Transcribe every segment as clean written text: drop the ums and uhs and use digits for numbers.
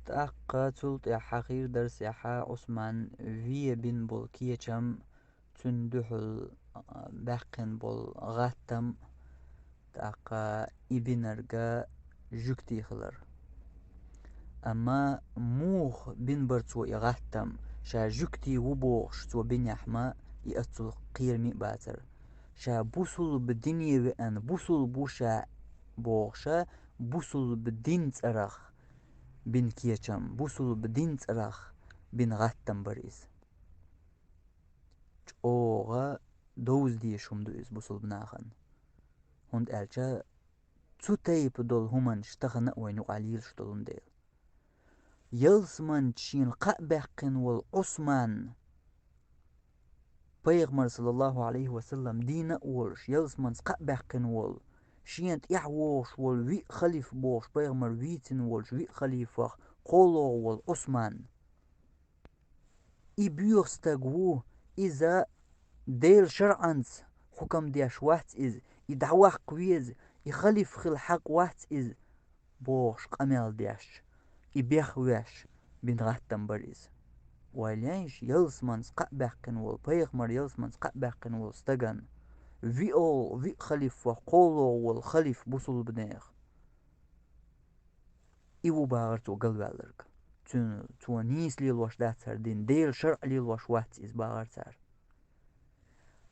تأقا تلت يا حقير درس يا حا عثمان في بن بول كيشم تندحل باقن بول غاتم تأقا ابنرغا جوكتي خلر أما موخ بن برتو يغاتم شا جوكتي وبوغش تو بن يحما يأتل قير مي باتر شا بوصل بالدنيا بأن بوصل بوشا بوغشا بوصل بالدين تأرخ بن كيشم بوصل بالدين تأرخ بن غاتم بريز اوغا دوز دي شم دوز بوصل بناخن هند ألشا تو تيب دول همان شتغن وينو عليل شتولن ديل يلسمن تشين قابقن والعثمان بيغمر صلى الله عليه وسلم دين ورش يلسمن قابقن وال شينت يحوش وال وي خليف بوش بيغمر ويتن والش وي خليفة قولو والعثمان إبيوستغو إذا ديل شرعنس حكم دياش وات إز يدعوح قويز يخليف خل حق وات إز بوش قميل دياش يبيخ ويش بين غاتم بريز ولينش يلسمانس قابقن وال بيغمر يلسمانس قابقن وال ستغن في أول في خليفة قولو والخليف بوصل بنيخ إيو باغرتو قلوالرك تو نيس ليل واش داتر دين ديل شرع ليل واش وات إز باغرتر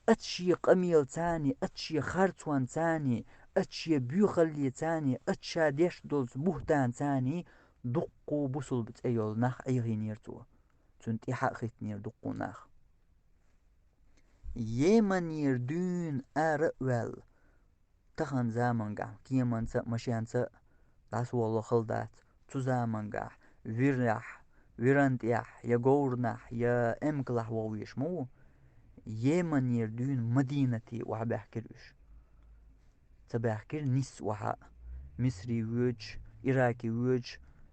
أتشي قميل تاني أتشي خارتوان تاني أتشي بيوخلي تاني أتشا ديش دولز بوهتان تاني دقو بوصل بتأيول ناخ أيغي نيرتو تنت إحاق خيت نير دقو ناخ يمن يردون أرأول تخن زامنقع كيمن سا مشيان سا داس والله خلدات تو زامنقع ويرح ويرانتيح يا قورنح يا امكلح وويش مو يمن يردون مدينتي وحبحكرش تبحكر نيس وحا مصري ويج إراكي ويج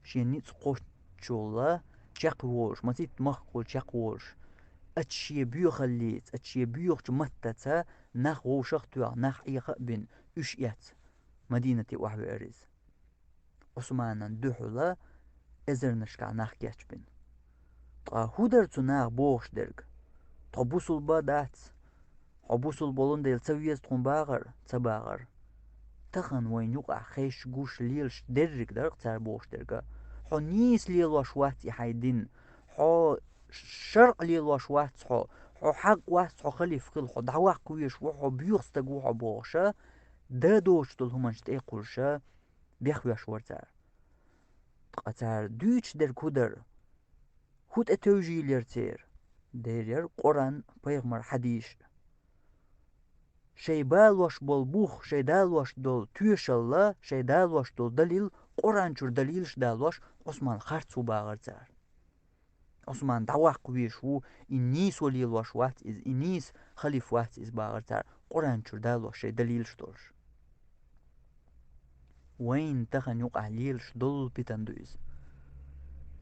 شي نيس قوشولا شاق ووش ما تيت مخقول شاق ووش أتشي بيو خليت أتشي بيو متتا ناخ ووشختوا ناخ إيخا بين إيات مدينة وحبي أريز عثمانا دحولا إزرنشكا ناخ كياتش بين هودرتو ناخ بوش درك طبوسل بادات حبوسل بولون ديل تسويز تخون باغر تخن وين يقع خيش قوش ليلش درك درق تار بوش درقا حو نيس ليل وشواتي حيدين حو شرق ليل وشوات حو حق وات حو خليف خل حو دعوا قويش وحو بيوستق وحو بوشا دا دوش دول همانش تيقولشا بيخويا شورتار تقاتار دوش در كودر هود اتوجي ليرتير دير قرآن بيغمر حديش شيبال واش بوخ شيدال واش دول تيشالله شيدال واش دول دليل قرآن شور دليلش دال واش عثمان خارتسو باغرتار عثمان دعوا قويش و إنيس وليل واش وات إز إنيس خليف وات إز باغرتار قرآن شور دال واش شي دليلش دولش وين تخن يقع ليلش دول بيتندويز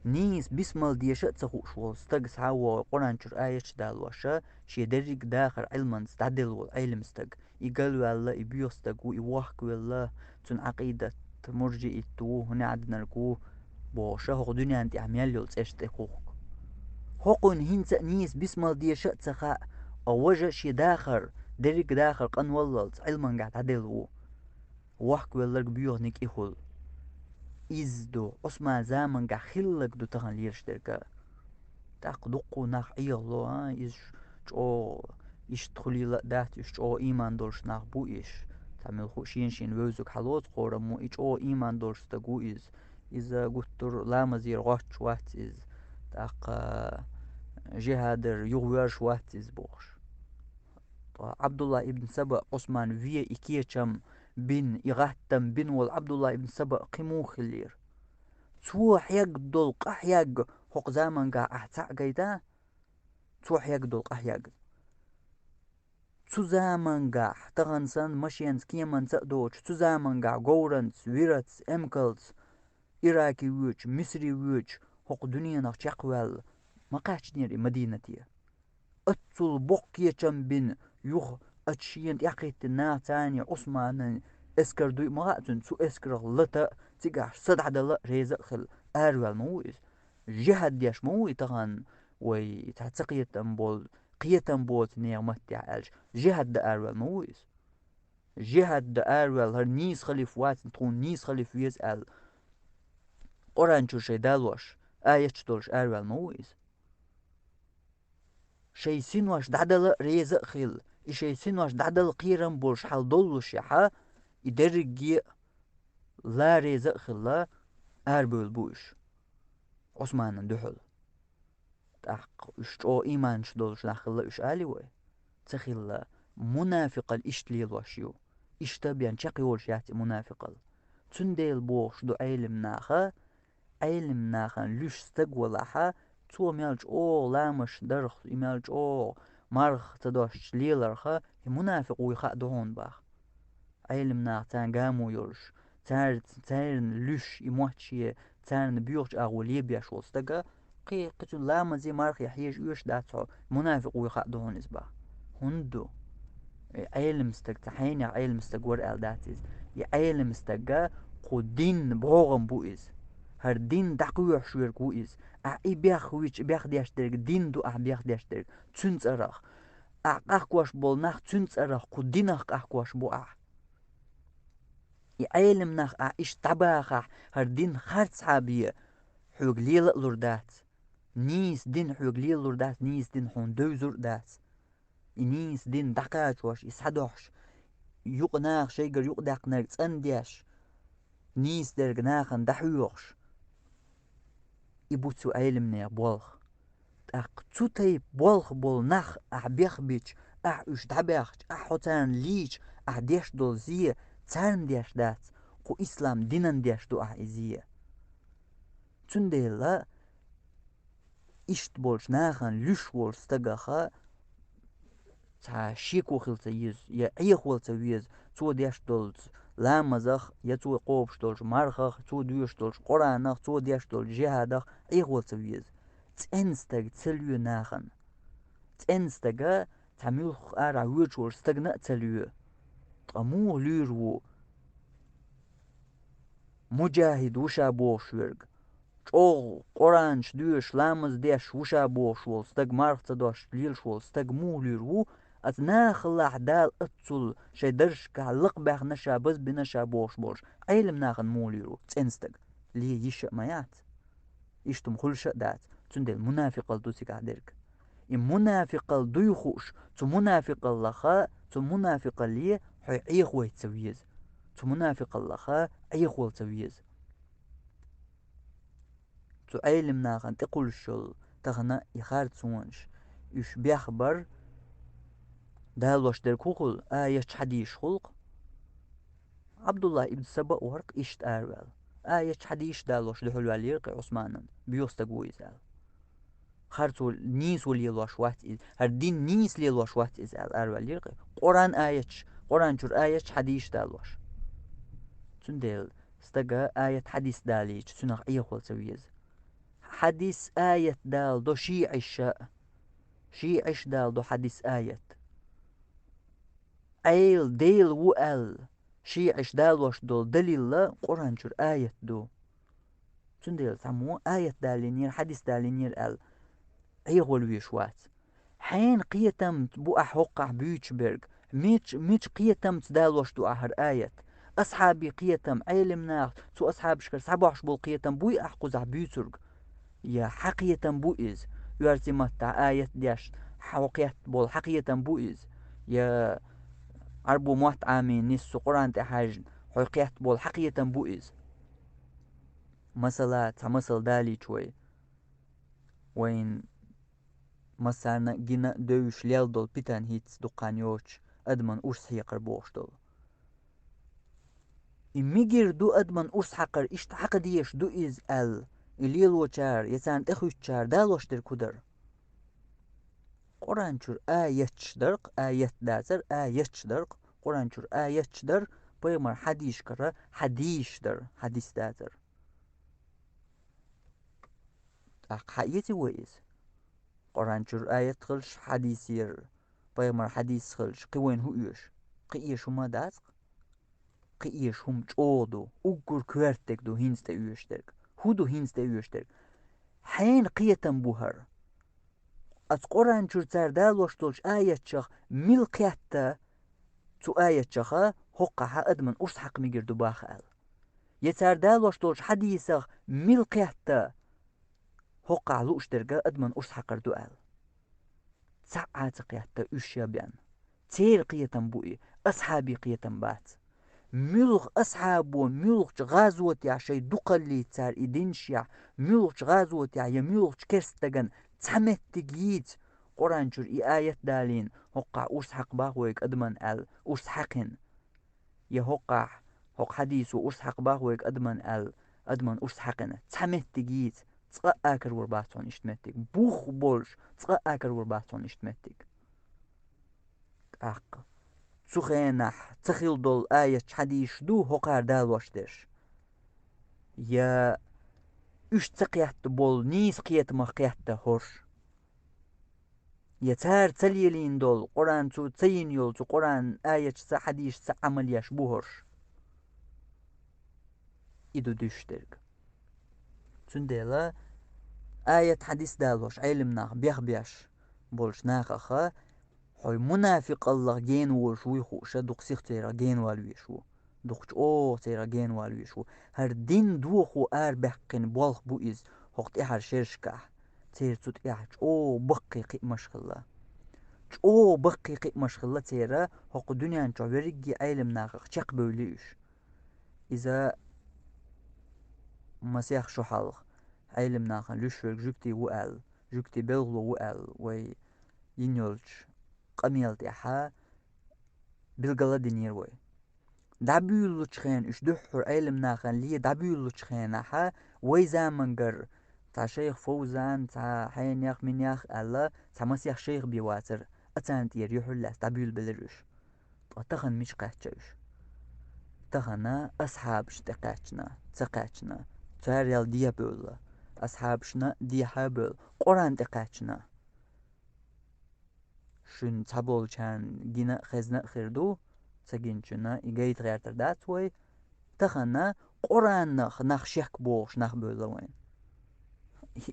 نيس بسمال ديشا تسخوش وستق سعوا قرآن شور آيش دال واشا شي دريق داخر علما ستعدل والعلم ستق يقالوا الله يبيوستق ويوحكوا الله تن عقيدة مرجئ تو هنا عدنا ركو بوشا هو دنيا انت عميال يلت ايش تقوق هقون هنسا نيس بسمال ديشا تسخاء او وجه شي داخر دريق داخر قن والله علما قاعد عدل وحكوا الله بيوه نيك إخول إزدو عثمان زامن قا خلق دو تغن ليرش درقا تاق دقو ناخ إيغلو جو إيش تخلي دات إيش جو إيمان دولش ناخ بو إيش تعمل خو شين وزوك حلوت قورا مو إيش جو إيمان دولش تقو إذا قلتر لا مزير غاتش وات إز تاق جهادر يغويرش وات إز بوش عبد الله ابن سبأ عثمان فيه إكيشم بن إغاتم بن والعبد الله ابن سبأ قمو خلير تروح يقدل قحيق حق زمن قا أحتاق قيدا تروح يقدل قحيق تو زمن قا تغنسن مشينس كيمن تقدوش تو زمن قا قورنس ويرتس امكلس إراكي ويوش مصري ويوش حق دنيا نخ شاقوال ما قاعدش نيري مدينتي أتل بقية بن يخ أتشين يقيت النا تاني عثمان اسكر دوي ما قاعدن تو اسكر لتا تيجاش صد عدلا ريزق خل أروال مويز جهد ديش موي تغن ويتعتقية بول قية بول نعمت تعالج جهد دا أروال مويز جهد دا أروال هر نيس خليف وات تكون نيس خليف ويز ال قرانشو شي دالوش دولش أروال مويز شي سينواش دعدل ريزق خل شي سينواش دعدل قيرم بولش حال دولوش يحا يدرجي لا ريزق خلا أربول بوش عثمان دحل تحق اشتو إيمان شدولش نخلا إش آلي تخيل منافق الاشتليل وشيو اشتبيان شقي ولشياتي منافق تنديل بوش دو علم ناخن لوش استقولاحا تو ميالج او لامش درخ يمالج او مرخ تدوش ليلرخا منافق ويخا دهون باخ علم ناخ تان قامو يولش تان لوش يموتشي تان بيوغج اغولي بياش وستقا قيقتن لام زي مرخ يحيج يوش داتو منافق ويخا دهون باخ هندو علم استق تحيني علم استق ورقال داتيز علم استقا قو دين بوغم بوئز هر دين دقيوح شوير كوئز اي بيخ ويش بيخ دياشترك دين دو بيخ دياشترك تسنس اراخ اقواش بول ناخ تسنس اراخ قو دينخ اقواش بو علم ناخ ايش تباخ هر دين خرص حابيه حوق ليل لوردات نيس دين حوق ليل لوردات نيس دين حون دوزور دات نيس دين دقاش واش يسحدوش يقناخ شيقر يقدق نرق تندياش نيس درق ناخن دحيوخش يبوتسو علم نير بولخ اق توتي بولخ بول ناخ بيخ بيش اش دبيخ حوتان ليش ديش دول زيه تان ديش دات قو اسلام دينن ديش دو ازيه تنديلا اشت بولش ناخن لوش بولش تقاخا تا شيكو خلتا يز يا ايخ ولتا ويز تو ديش دولت لامزخ يا تو قوبش دولش مرخخ تو ديوش دولش قرانخ تو ديش دول جهادخ ايخ ولتا ويز تنستق تليو ناخن تنستقا تعميلخ ارع ويجور استقنا تليو قمو ليرو مجاهد وشا بوش ورق او قرانش ديوش لامز ديش وشا بوش وول استق مرخ تدوش ليلش وول استق مو ليرو ناخل دال اتسل شي درش كعلق باخ نشا بس بنشا بوش علم ناخن موليرو تنستق لي يش مايات يشتم كل شيء دات تندل منافق دوسي قادرك المنافق دويخوش تو منافق الله تو منافق لي حي ايخوي تسويز تو منافق الله ايخوي تسويز تو علم ناخن تقول شل تغنى يخارت سونش يش بيخبر دالوش در كوخل آيش حديش خلق عبد الله ابن سبأ ورق إشت أروال آيش حديش دالوش دحلو عليرق عثمانا بيوستقوي زال خارتو نيس وليلوش وات إز هر دين نيس ليلوش وات إز أروال يرق قرآن آيش قرآن جر آيش حديش دالوش تندل استقى آية حديث داليش تنخ إيخول سويز حديث آية دال دو شيعش دال دو حديث آية ايل ديل وال شيعش دالوش دول دليل لا قرآن شر آية دو تنديل سمو آية دالينير حديث دالينير ال ايغول ويشوات حين قيتم بو احوقع بيوتشبرغ ميتش قيتم دالوش دو احر آية اصحابي قيتم علم ناخ تو اصحاب شكر سبعش بول قيتم بوي احقوز بيوترغ يا حقيتم بو إز يارتي متع آية ديش حوقيت بول حقيتم بو إز يا عربو موت عامين نسو قرآن تحاج حقيقة بول حقيقة بوئز مثلا تمثل دالي شوي وين مثلا جينا دوش ليل دول بيتان هيتس دقانيوش أدمن أرس حيقر بوش دول إميجر دو أدمن أرس حقر إشت حق ديش دو إز الليل وشار يسان تخوش شار دالوش در كدر قرآن شر آية شدرق آية دازر آية شدرق قرآن شر آية شدر بيمر حديش كرا حديش در حديث دازر حقيقي ويز قرآن شر آية خلش حديثير بيمر حديث خلش قوين هو يوش قيش وما دازق قيش هم جودو أقول كوارتك دو هينستا يوشترك هودو هينستا يوشترك حين قيتم بوهر از قرآن چور تردال وشتولش آية شخ ملقيتا تو آية شخا حقها أدمن أرس حق ميجردو باخال يتردال وشتولش حديثة ملقيتا حقها لوشترقا أدمن أرس حقردو آل ساعات قيتا أشيابيان تير قيتم بوئي أصحابي قيتم بات ملغ أصحابو ملغ غازوت يا شي دقلي تار إدينشيا ملغ غازوت يا ملغ كرستغن تمت تجيت قرآن شر آية دالين هقع أرس حق باهويك أدمن أرس حقن يا هق حديث أرس حق باهويك أدمن أرس حقن تمت تجيت تقا آكر ورباتون اشتمتك بوخ بولش تقا آكر ورباتون اشتمتك أق سخينح تخيل دول آية حديث دو هقار دال واشتش يا üç تقيت بول نيس قيت ما قيت هرش يتار تليلين دول قرآن تو تين يول تو قرآن آية سا حديث سا عمل ياش بوهرش إدو دشترك تندلا آية حديث دالوش علم ناخ بيخ بولش ناخخا حوي منافق الله جين وش ويخوش دوق سيختيرا جين والويشو دوقش تيرا جين والويشو هر دين دوخو بحقن بولخ بوئز هوقت إحر شرشكا تير توت إحر بقي قي مشخلا بقي قي مشخلا تيرا هوق دنيا نشو ورقي علم ناخخ چق بوليش إذا مسيح شو حالخ علم ناخن لشورك جوكتي وقال جوكتي بلغلو وقال وي ينيولش قميلت إحا بالغلا دينير وي دابيولو تشخين إش دحر علم ناخن ليه دابيولو تشخين أحا وي زامنجر تا شيخ فوزان تا حين ياخ من ياخ ألا تا مسيح شيخ بيواتر أتان تير يحل لاس دابيول بلرش تخن مش قاتشوش تخنا أصحابش تقاتشنا تاريال ديا بولا أصحابشنا ديا بول قرآن تقاتشنا شن تابول چان جينا خزنا خيردو سجنشنا إجايت غير تردات وي تخنا قرآن نخ شيك بوش نخ بولا وين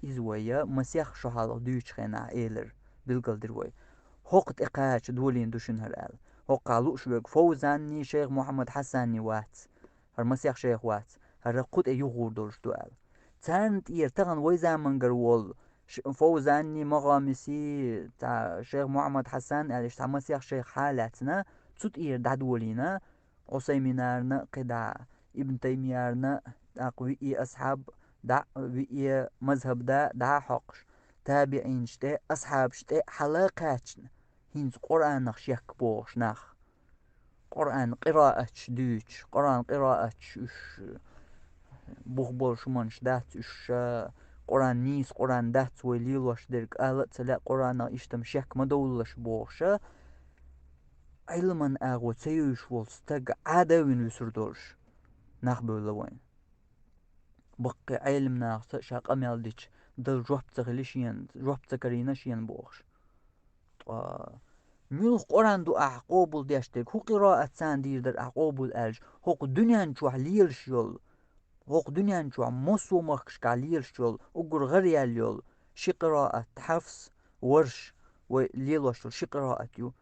إزويا مسيح شحال دوش خنا إيلر بالقدر وي هوقت إقاش دولين دوشن هرال هو قالوا شوك فوزاني شيخ محمد حساني وات هر مسيح شيخ وات هر قد يغور دولش دوال تانت يرتغن ويزا من قرول فوزاني مغامسي تا شيخ محمد حسان عليش تا مسيح شيخ حالاتنا تسوت إير دادولينا عصيمينارنا قدع ابن تيميارنا أقوي أصحاب دع وإيه مذهب دا حقش تابعين شتي أصحاب شتي حلقاتنا هينز قرآن نخ شيك بوش نخ قرآن قراءة دوش قرآن قراءة إش بوخ بولش منش دات إش قرآن نيس قرآن دات ويليلوش درك آلت سلا قرآن إشتم شيك مدولش بوش علما أغو تيوش والستق عادوين لسردولش نخ بولوين بقي علم ناخ شاق أميال ديش دل جوب تغليشين جوب تكرينشين بوخش ميل قرآن دو أعقوبل ديشتك هو قراءة ساندير در أعقوبل ألج هو دنيا نشوح ليلش يول هو دنيا نشوح مصو مخش كاليلش يول أقر غريال يول شي قراءة حفص ورش وليلوش شي قراءة يو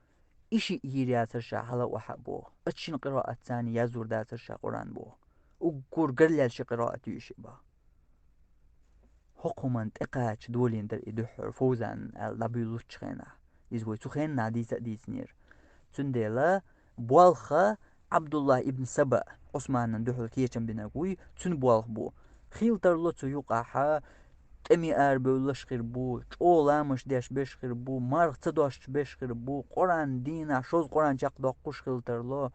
إشي إيريات الشا حلا وحبوه أتشين قراءة ثاني يزور دات الشا قرآن بوه أقر غريال شي قراءة يشي با حكومة إقاش دولين در إدحر فوزان الدبيلوش خينا إزوي تخين ناديس ديسنير تندلا بوالخا عبد الله ابن سبأ عثمان دحل كيشن بنقوي تن بوالخ بو خيل ترلو تيوقعها تمي بولش خير بو اولا مش ديش بش خير بو مرغ تدوش بش خير بو قرآن دينا شوز قرآن جاق دقوش خيل ترلو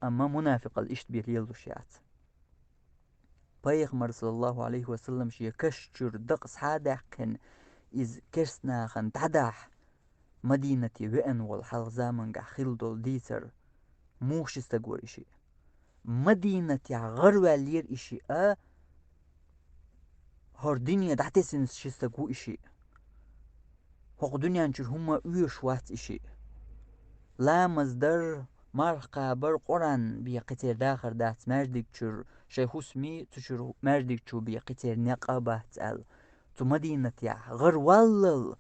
أما منافق الإشت بيريلوشيات Peygamber sallallahu aleyhi ve sellem şiye keşçür daqs hadaqin iz kersnaxan tadah مدينتي وين والحلق زامن خيلدول ديتر موش استقور إشي مدينتي غروة لير إشي هر دنيا دحتسن شستقو إشي هق دنيا نشر هما ويش وات إشي لا مصدر مرقا بر قرآن بيا قتير داخر دات مردك تشر شيخ اسمي تشر مردك تشو بيا قتير نقابة تسأل تو مدينة يا غر والل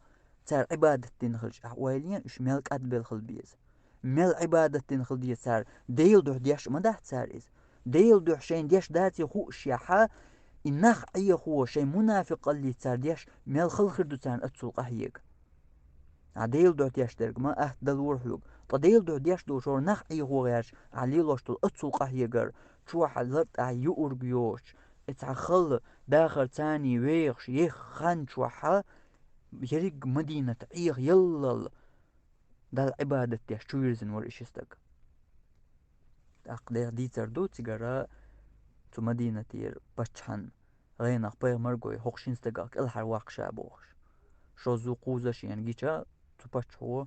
تار عبادة تنخلج أحواليا إش ملك أدبل خل بيز مل عبادة تنخل دي تار ديل دوح ديش ما ده تار إز ديل دوح شين ديش داتي خوش يا حا إنخ أي خو شي منافق اللي تار ديش مل خل خردو تان أتسوق أهيك عديل دوح ديش درق ما أهد دلور حلوق تديل دوح ديش دو شور نخ أي خو غيرش علي لوشتل أتسوق أهيقر شو حلرت أهيور بيوش اتعخل داخل تاني ويخش يخ خان شو حا يرق مدينة عيق يلل دا عبادة ديش شويرزن ور إشيستك أقدر دي تردو تيجرا تو مدينة تير بچحن غينق بيغ مرقوي هوخشينستقاك الحر واقشا بوخش شو زو قوزش يعني جيشا تو بچحو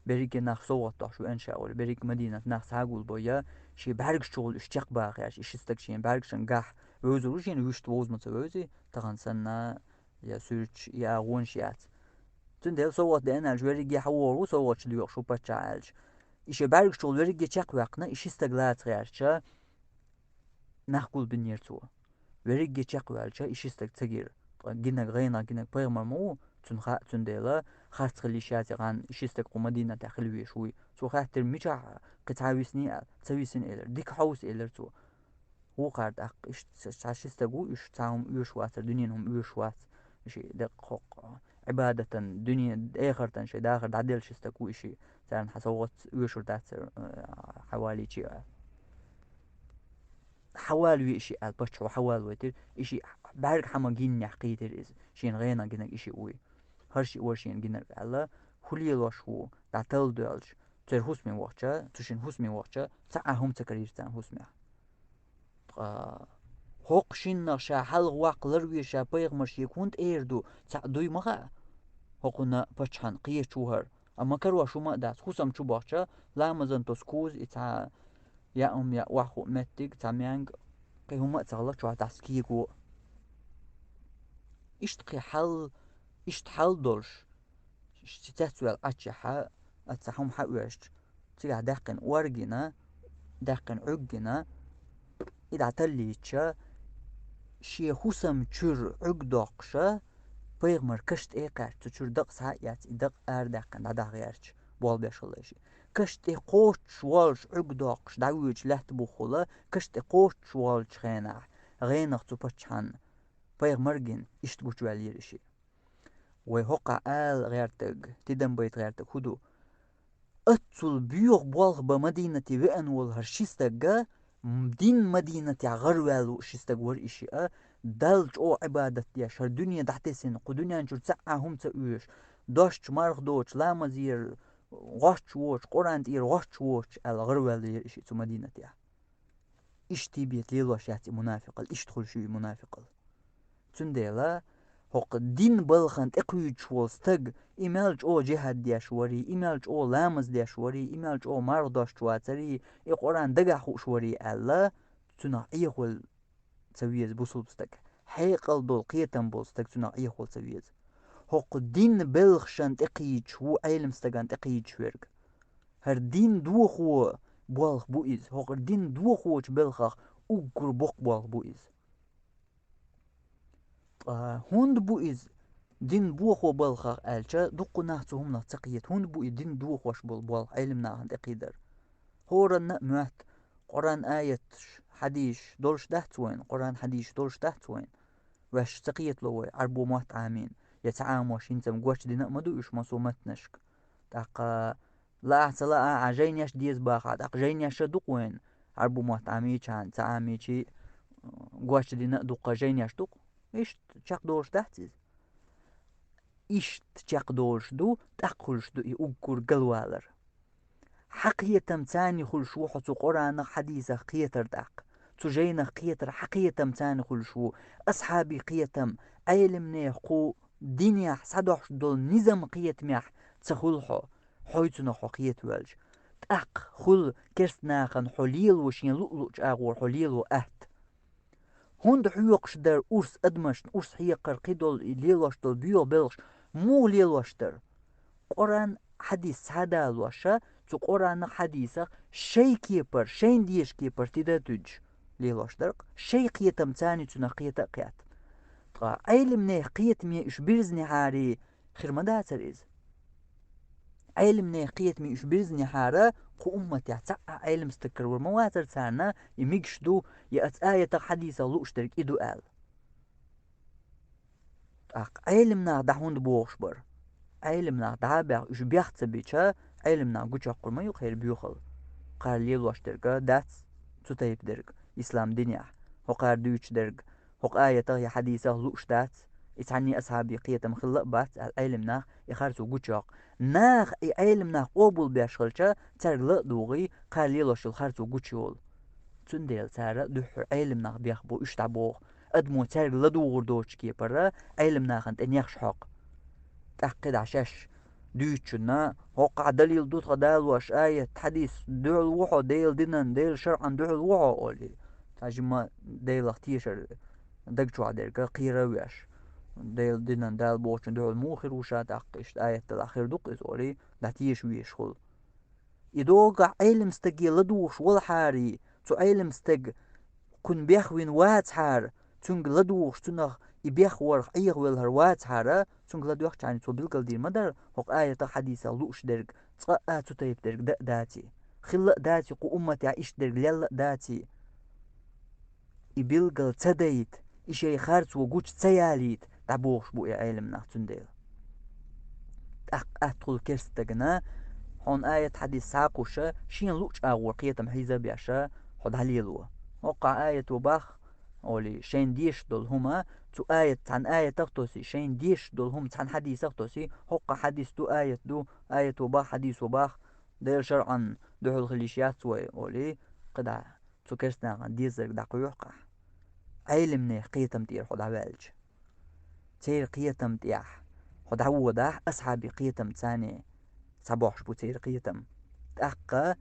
بريك ناخ صوت شو انشاء ولا بريك مدينة ناخ ساقول بويا شي بارك شغل اشتاق باقي إشيستك شي بارك شنقاح ويوزروش يعني ويشت ووز متوزي تغن سنة يا سورتش يا غونشيات تندل صوت لأن الجواري حورو صوت شليوخ شو بچعالش إيش بارك شغل ورقة شاق وقنا إيش استقلات غيرشا نحقول بنيرتو ورقة شاق والشا إيش استقتغير جينك غينا جينك بيغمر مو تنخا تندلا خاص خلي شاتي غان إيش استقو مدينة تخلوي شوي تو خاطر ميشا قتعاويسني تسويسن إلر ديك حوس إلر تو هو قارد أق إيش تاش استقو إيش تاهم إيش واتر دنينهم إيش وات إيش دق عبادة دنيا آخر تنشي داخل دعدل شستكو إشي تان حصوت ويشور داتر حوالي شي حوالي إشي البشر وحوالي وتر إشي بارك حما جين يحقيتر إز شين غينا جينك إشي قوي هرشي ورشين جينك على خلي لوش هو دعتل دولش تر حسمي وقتها تشين حسمي وقتها تعهم تكرير تان حسمي هوق شين نشا حل واق لروي شا بيغ مش يكون إيردو تعدوي مغا هقنا بچحن قيه شوهر اما كروا شو ما داس خصم شو باچا لا مزن تسكوز إتا يا يا واخو متك تاميانج قي هما تغلا شو تاسكيكو اشتقي حل اشت حل دولش اشتتسوال اتشحا اتسحم حوشت تيجا داقن ورقنا داقن عقنا إذا تليتشا شي خصم تشر عقدوقشا بيغمر كشت قاش تشور دق ساعات دق داقن دا غيرش بول بيشلشي كشت قوش والش عقدوقش داويج لحت بوخولا كشت قوش والش غينخ تبچحن بيغمرجن اشتبوش واليرشي وهقع غيرتق تدم بيت غيرتق هدو اتول بيوغ بولغ بمدينة وين والهرشيستقا دين مدينة غروالو شيستق ور إشي دالج أو عبادة ياش هر دنيا دحتي سن قدنيا نجور هم تأويش دوش مارغ دوش لا مزير غش ووش قرآن تير غش ووش الغروالو ير إشي تو مدينة يا إش تيبيت ليلوش ياتي منافق إش تخل شوي منافق تنديلا هق دين بلخنت اقويج شوالستق إمالج أو جهاد دياشوري إمالج أو لامز دياشوري إمالج أو مارضاش شواتري إقران دقا خوشوري ألا تنا إيخول تسويز بوصل بستك حيقل دول قيتن بوستك تنا إيخول تسويز هق دين بلخشنت اقيج هو علم ستقان اقيج شويرق هر دين دوخو بوالخ بوئيز هق دين دوخو بلخخ أقر بوق بوالخ بوئيز هوند بوئيز دين بوخو بالخ ألشا دقو نهتهم نتقيت هون بو دين دوخ وش بول علم ناهند اقيدر هورن مهت قرآن آية حديش دولش تحت وين قرآن حديش دولش تحت وين وش تقيت لو عربو مهت عامين يتعام وش انتم قوش دينا مدو يش مصومت نشك تاقا لا احتلا عجين يش ديز باقا تاق جين يش دق وين عربو مهت عامي چان تعامي چي قوش دينا دقا جين يش دق ايش تشاق دولش تحتيز إيش تجاقدوش دو تأقلش دو يأقر قلوالر حقيتم تاني خل شو حتو قرآن حديثة قيتر داق تجينا قيتر حقيتم تاني خل شو أصحابي قيتم أيلم نيحقو دنيا صدوش دول نظام قيت ميح تخلحو حويتنا قيت والج تأق خل كرسناخن حليل وشين لؤلؤج أغور حليل وأهت هند حيوقش در أرس أدمش أرس حيقر قيدول ليلوش دول بيو بلش مو ليلوشتر قرآن حديث هذا الوشة تقرأنا حديثة شيء كيبر شين ديش كيبر تدا تج ليلوش درق شيء قيتم تاني تنقية قيات طا علم نه قيت مي إش بيرزني هاري خير مدى تريز علم نه قيت مي إش بيرزني هارا قو أمتي عتاق علم استكر ورمواتر تانا يميكش دو يأت آية حديثة لوش درق إدو آل علمنا دحوند بوغش بر علمنا دابع إش بيخت بيتشا علمنا قوش أقول ما يخير بيوخل قال ليلوش درق دات تتايب درق إسلام دنيا وقار دوش درق هق آية هي حديثة لوش دات إتعني أصحابي قيتم خلق بات العلم ناخ يخارسو قوشاق ناخ أي علم ناخ قوبل بيشغلشا ترغلق دوغي قال ليلوش الخارسو قوشيول تنديل تارا دوح علم ناخ بيخبو إشتعبوغ أدمو ترغلق دوغر دوش كي برا علم ناخ أنت إنيخش حق تأكد عشاش ديتشنا وقع دليل دوت غدال واش آية حديث دعو الوحو ديل دينان ديل شرعا دعو الوحو أولي تاجما ديل اختيشر دقشو عديرك قيراوياش ديل دينان دال بوشن دعو الموخر وشات أقشت آية الأخير دوقيت أولي داتيش ويش خل إدوغا علم استقي لدوش والحاري تو علم استق كن بيخوين وات حار تونغ لدوش تونغ يبيخ ورخ أيغ ويلهر وات حارة تونغ لدوش تعني تو بلقل دير مدر هق آية حديثة لوش درق تقا تتيب درق داتي خلق داتي قو أمتي عيش درق ليلق داتي يبلقل تديت إشي خارت وقوش تياليت دعبوش بو علمنا تنديل أدخل كرستقنا هون آية حديث ساقوشة شين لوش أغور قيتم حيزة بيعشا خد هليلوه وقع آية وباخ أولي شين ديش دول هما تو آية عن آية تغتوسي شين ديش دول هم عن حديث تغتوسي وقع حديث دو آية وباخ حديث وباخ دير شرعا دو الخليشيات سوي أولي قدع تو كرسنا عن ديزر داقو يوقع علمني قيتم تير خد عوالج تير قيتم تيح خد عوضاح أصحابي قيتم تاني صباحش بو تير قيتم تأقى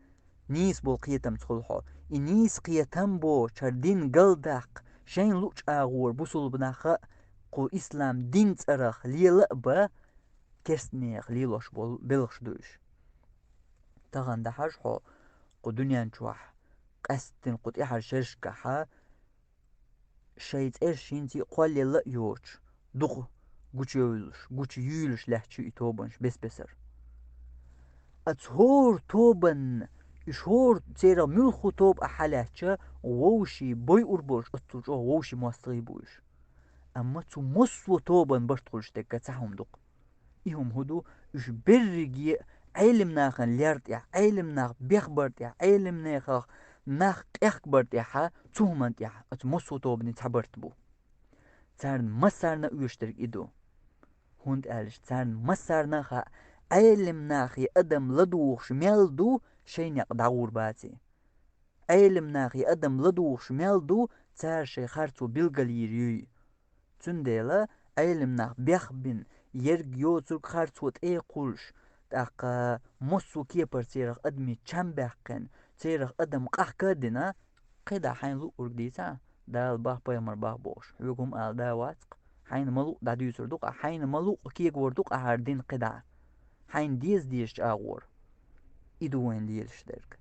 نيس بول قيتم تخلحو إنيس قيتم بو شردين قلدق شين لوش آغور بوصل بناخا قو إسلام دين تأرخ ليلقبا كرسنيخ ليلوش بول بلغش دوش تغن دحاش حو قو دنيا نشوح قستن قد إحر شرشكا حا شايت إرشين تي قوال ليلق يوش دغ قوش يولش لحشو إتوبنش بس بسر أتهور توبن إشهور تيرا ملخو توب أحلاتشا ووشي بوي أربوش أتوش ووشي مواستغي بوش أما تو مصو توبن برتخلش تكا تحهم دق إهم هدو إش برقي علم ناخن ليرت يح علم ناخ بيخبرت يح علم ناخ إخبرت يحا تهمنت يح أت مصو توبني تحبرت بو تارن مسارنا ويشترك إدو هوند قالش تارن مسارنا خا علم ناخي أدم لدوخ شمال دو شين يقدعور باتي علم ناخي أدم لدوخ شمال دو تار شي خارتو بلغليريوي تنديلا علم ناخ بيخبن يرق يوترك خارتو تأي قولش تاقا مصو كيبر تيرخ أدمي چنبخن تيرخ أدم قحكدنا قيدا حين لو أرديتا دال باه بيمر باه بوش يقوم آل دا واتق حين ملو دا ديوتر دوقا حين ملو كيك وردوقا هاردين قدا حين ديز ديش آغور إدو وين ديش درك